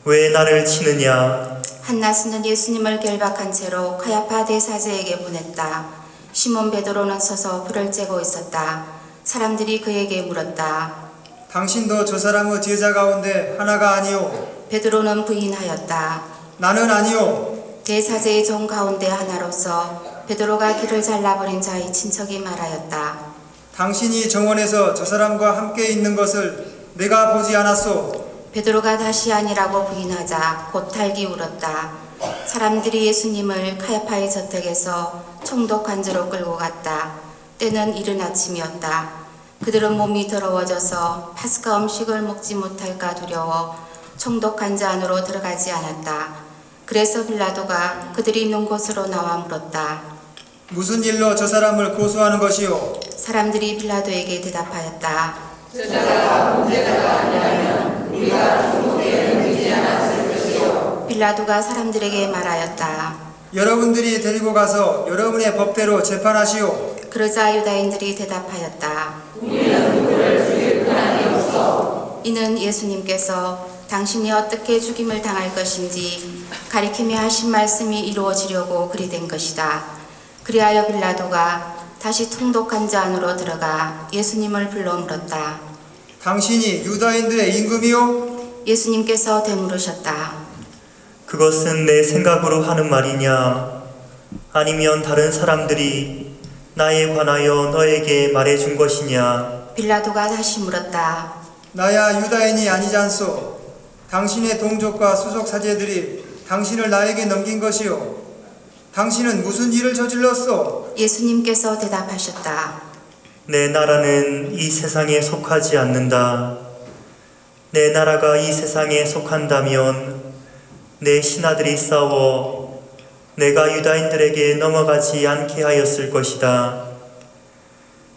왜 나를 치느냐? 한나스는 예수님을 결박한 채로 카야파 대사제에게 보냈다. 시몬 베드로는 서서 불을 쬐고 있었다. 사람들이 그에게 물었다. 당신도 저 사람의 제자 가운데 하나가 아니오? 베드로는 부인하였다. 나는 아니오. 대사제의 종 가운데 하나로서 베드로가 귀를 잘라버린 자의 친척이 말하였다. 당신이 정원에서 저 사람과 함께 있는 것을 내가 보지 않았소. 베드로가 다시 아니라고 부인하자 곧 달기 울었다. 사람들이 예수님을 카야파의 저택에서 총독 관저로 끌고 갔다. 때는 이른 아침이었다. 그들은 몸이 더러워져서 파스카 음식을 먹지 못할까 두려워 총독 관저 안으로 들어가지 않았다. 그래서 빌라도가 그들이 있는 곳으로 나와 물었다. 무슨 일로 저 사람을 고소하는 것이오? 사람들이 빌라도에게 대답하였다. 빌라도가 사람들에게 말하였다. 여러분들이 데리고 가서 여러분의 법대로 재판하시오. 그러자 유다인들이 대답하였다. 이는 예수님께서 당신이 어떻게 죽임을 당할 것인지 가리키며 하신 말씀이 이루어지려고 그리 된 것이다. 그리하여 빌라도가 다시 총독 관저 안으로 들어가 예수님을 불러 물었다. 당신이 유다인들의 임금이오? 예수님께서 되물으셨다. 그것은 내 생각으로 하는 말이냐? 아니면 다른 사람들이 나에 관하여 너에게 말해준 것이냐? 빌라도가 다시 물었다. 나야 유다인이 아니지 않소. 당신의 동족과 수속 사제들이 당신을 나에게 넘긴 것이오. 당신은 무슨 일을 저질렀소? 예수님께서 대답하셨다. 내 나라는 이 세상에 속하지 않는다. 내 나라가 이 세상에 속한다면 내 신하들이 싸워 내가 유다인들에게 넘어가지 않게 하였을 것이다.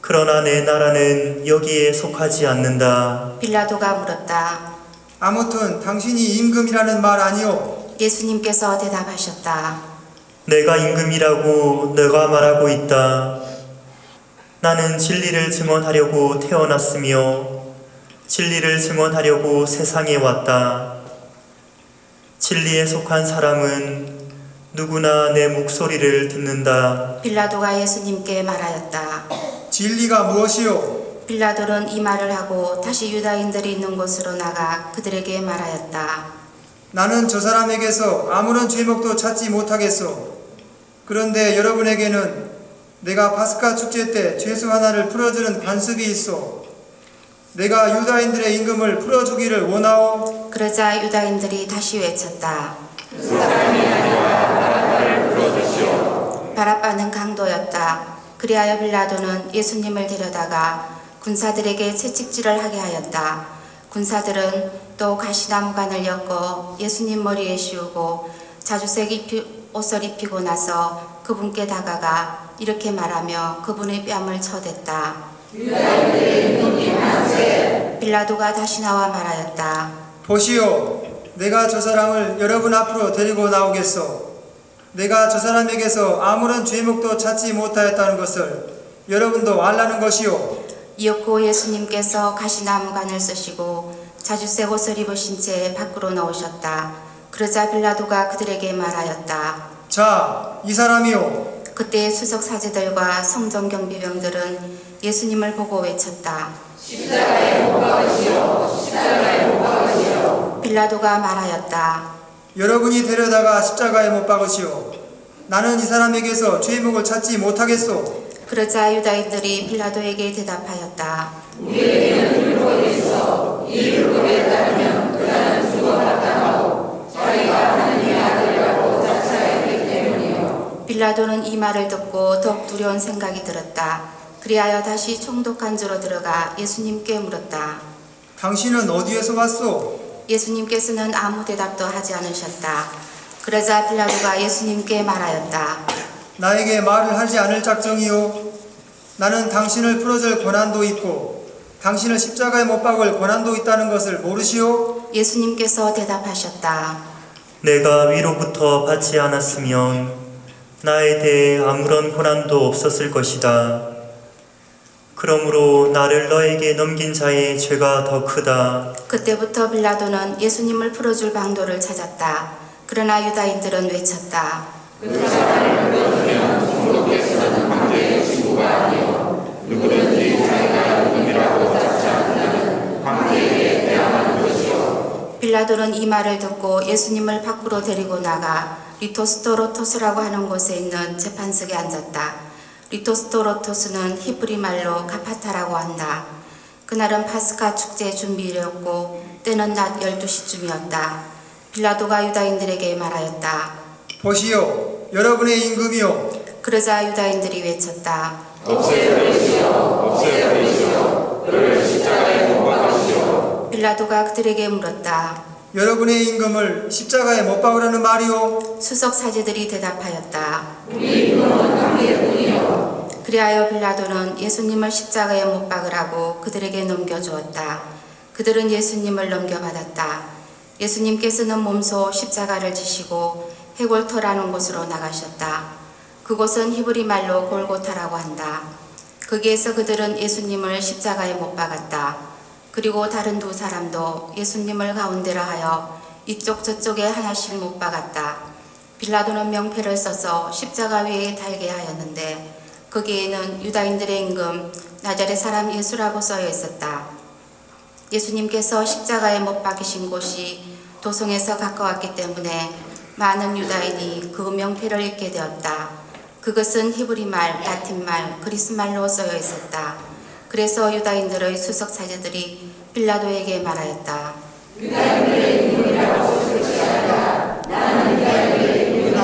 그러나 내 나라는 여기에 속하지 않는다. 빌라도가 물었다. 아무튼 당신이 임금이라는 말 아니오? 예수님께서 대답하셨다. 내가 임금이라고 너가 말하고 있다. 나는 진리를 증언하려고 태어났으며 진리를 증언하려고 세상에 왔다. 진리에 속한 사람은 누구나 내 목소리를 듣는다. 빌라도가 예수님께 말하였다. 진리가 무엇이오? 빌라도는 이 말을 하고 다시 유다인들이 있는 곳으로 나가 그들에게 말하였다. 나는 저 사람에게서 아무런 죄목도 찾지 못하겠소. 그런데 여러분에게는 내가 파스카 축제 때 죄수 하나를 풀어주는 관습이 있어. 내가 유다인들의 임금을 풀어주기를 원하오. 그러자 유다인들이 다시 외쳤다. 바라바는 강도였다. 그리하여 빌라도는 예수님을 데려다가 군사들에게 채찍질을 하게 하였다. 군사들은 또 가시나무관을 엮어 예수님 머리에 씌우고 자주색 옷을 입히고 나서 그분께 다가가 이렇게 말하며 그분의 뺨을 쳐댔다. 빌라도가 다시 나와 말하였다. 보시오. 내가 저 사람을 여러분 앞으로 데리고 나오겠소. 내가 저 사람에게서 아무런 죄목도 찾지 못하였다는 것을 여러분도 알라는 것이오. 이윽고 예수님께서 가시나무관을 쓰시고 자주색 옷을 입으신 채 밖으로 나오셨다. 그러자 빌라도가 그들에게 말하였다. 자, 이 사람이오. 그때 수석 사제들과 성전 경비병들은 예수님을 보고 외쳤다. 빌라도가 말하였다. 여러분이 데려다가 십자가에 못 박으시오. 나는 이 사람에게서 죄목을 찾지 못하겠소. 그러자 유다인들이 빌라도에게 대답하였다. 빌라도는 이 말을 듣고 더욱 두려운 생각이 들었다. 그리하여 다시 총독 관저로 들어가 예수님께 물었다. 당신은 어디에서 왔소? 예수님께서는 아무 대답도 하지 않으셨다. 그러자 빌라도가 예수님께 말하였다. 나에게 말을 하지 않을 작정이오. 나는 당신을 풀어줄 권한도 있고 당신을 십자가에 못 박을 권한도 있다는 것을 모르시오? 예수님께서 대답하셨다. 내가 위로부터 받지 않았으면 나에 대해 아무런 권한도 없었을 것이다. 그러므로 나를 너에게 넘긴 자의 죄가 더 크다. 그때부터 빌라도는 예수님을 풀어줄 방도를 찾았다. 그러나 유다인들은 외쳤다. 빌라도는 이 말을 듣고 예수님을 밖으로 데리고 나가 리토스토로토스라고 하는 곳에 있는 재판석에 앉았다. 리토스토로토스는 히브리 말로 가파타라고 한다. 그날은 파스카 축제 준비일이었고 때는 낮 12시쯤이었다. 빌라도가 유다인들에게 말하였다. 보시오, 여러분의 임금이요. 그러자 유다인들이 외쳤다. 빌라도가 그들에게 물었다. 여러분의 임금을 십자가에 못 박으라는 말이오. 수석 사제들이 대답하였다. 그리하여 빌라도는 예수님을 십자가에 못 박으라고 그들에게 넘겨주었다. 그들은 예수님을 넘겨받았다. 예수님께서는 몸소 십자가를 지시고 해골터라는 곳으로 나가셨다. 그곳은 히브리 말로 골고타라고 한다. 거기에서 그들은 예수님을 십자가에 못 박았다. 그리고 다른 두 사람도 예수님을 가운데로 하여 이쪽 저쪽에 하나씩 못 박았다. 빌라도는 명패를 써서 십자가 위에 달게 하였는데 거기에는 유다인들의 임금 나자렛 사람 예수라고 써여 있었다. 예수님께서 십자가에 못 박이신 곳이 도성에서 가까웠기 때문에 많은 유다인이 그 명패를 읽게 되었다. 그것은 히브리말, 라틴말, 그리스말로 쓰여 있었다. 그래서 유다인들의 수석 사제들이 빌라도에게 말하였다. 유다인들의 임금이라고 소리치하라. 나는 유다인들의 임금이다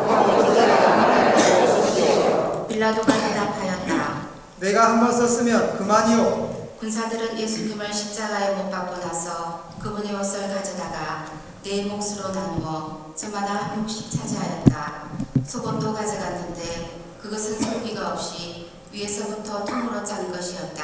하고 저자가 말하였다. 빌라도가 대답하였다. 내가 한 번 썼으면 그만이오. 군사들은 예수님을 십자가에 못 박고 나서 그분의 옷을 가져다가 네 몫으로 나누어 저마다 한 몫씩 차지하였다. 속옷도 가져갔는데 그것은 설비가 없이 위에서부터 통으로 짠 것이었다.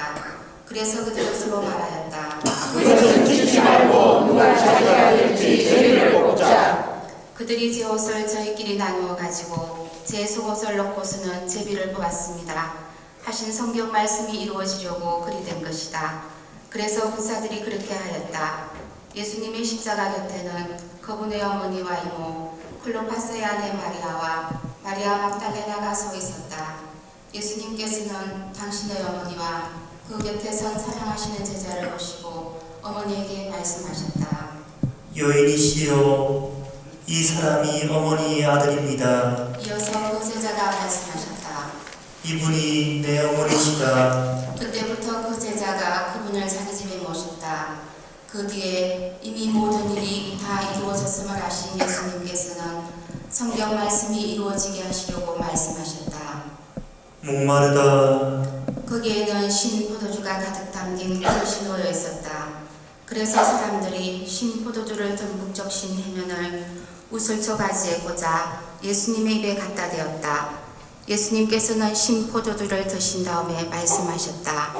그래서 그들은 서로 말하였다. 그것은 지키지 말고 누가 차지해야 될지 제비를 뽑자. 그들이 제 옷을 저희끼리 나누어 가지고 제 속옷을 넣고서는 제비를 뽑았습니다. 하신 성경 말씀이 이루어지려고 그리 된 것이다. 그래서 군사들이 그렇게 하였다. 예수님의 십자가 곁에는 그분의 어머니와 이모 클로파스의 아내 마리아와 마리아 막달레나가 서 있었다. 예수님께서는 당신의 어머니와 그 곁에 선 사랑하시는 제자를 보시고 어머니에게 말씀하셨다. 여인이시여, 이 사람이 어머니의 아들입니다. 이어서 그 제자가 말씀하셨다. 이분이 내 어머니시다. 그때부터 그 제자가 그분을 자기 집에 모셨다. 그 뒤에 이미 모든 일이 다 이루어졌음을 아신 예수님께서는 성경 말씀이 이루어지게 하시려고 말씀하셨다. 목마르다. 거기에는 신 포도주가 가득 담긴 그릇이 놓여 있었다. 그래서 사람들이 신 포도주를 듬뿍 적신 해면을 우슬초 가지에 꽂아 예수님의 입에 갖다 대었다. 예수님께서는 신 포도주를 드신 다음에 말씀하셨다.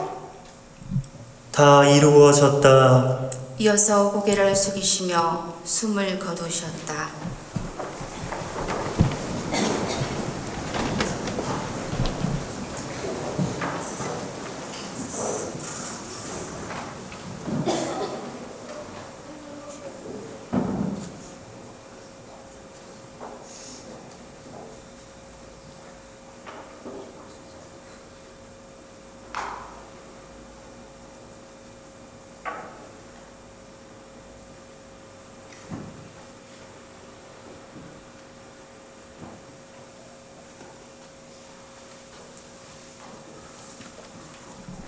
다 이루어졌다. 이어서 고개를 숙이시며 숨을 거두셨다.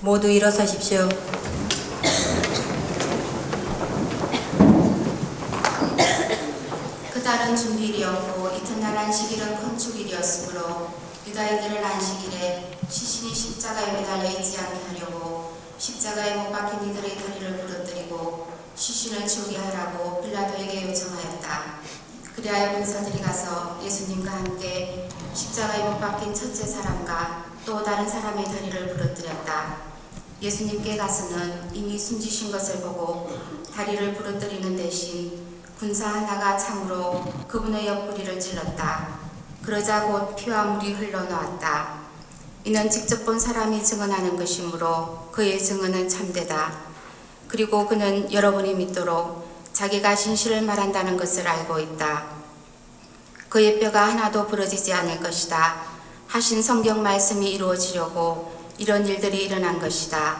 모두 일어서십시오. 그달은 준비일이었고 이튿날 안식일은 건축일이었으므로 유다인들은 안식일에 시신이 십자가에 매달려 있지 않게 하려고 십자가에 못 박힌 이들의 다리를 부러뜨리고 시신을 치우게 하라고 빌라도에게 요청하였다. 그리하여 군사들이 가서 예수님과 함께 십자가에 못 박힌 첫째 사람과 또 다른 사람의 다리를 부러뜨렸다. 예수님께 가서는 이미 숨지신 것을 보고 다리를 부러뜨리는 대신 군사 하나가 창으로 그분의 옆구리를 찔렀다. 그러자 곧 피와 물이 흘러나왔다. 이는 직접 본 사람이 증언하는 것이므로 그의 증언은 참되다. 그리고 그는 여러분이 믿도록 자기가 진실을 말한다는 것을 알고 있다. 그의 뼈가 하나도 부러지지 않을 것이다 하신 성경 말씀이 이루어지려고 이런 일들이 일어난 것이다.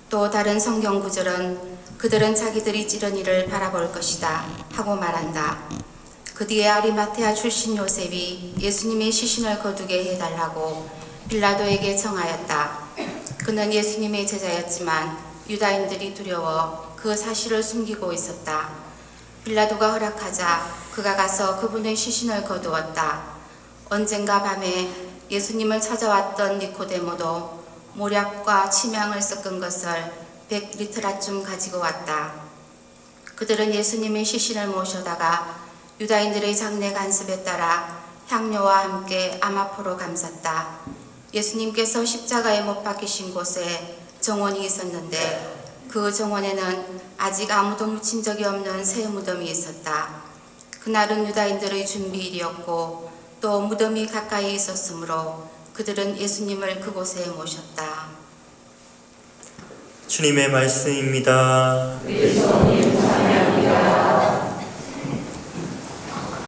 또 다른 성경 구절은 그들은 자기들이 찌른 일을 바라볼 것이다 하고 말한다. 그 뒤에 아리마테아 출신 요셉이 예수님의 시신을 거두게 해달라고 빌라도에게 청하였다. 그는 예수님의 제자였지만 유다인들이 두려워 그 사실을 숨기고 있었다. 빌라도가 허락하자 그가 가서 그분의 시신을 거두었다. 언젠가 밤에 예수님을 찾아왔던 니코데모도 모략과 침향을 섞은 것을 100리터라쯤 가지고 왔다. 그들은 예수님의 시신을 모셔다가 유다인들의 장례 간습에 따라 향료와 함께 아마포로 감쌌다. 예수님께서 십자가에 못 박히신 곳에 정원이 있었는데 그 정원에는 아직 아무도 묻힌 적이 없는 새 무덤이 있었다. 그날은 유다인들의 준비일이었고 또 무덤이 가까이 있었으므로 그들은 예수님을 그곳에 모셨다. 주님의 말씀입니다. 그리스도님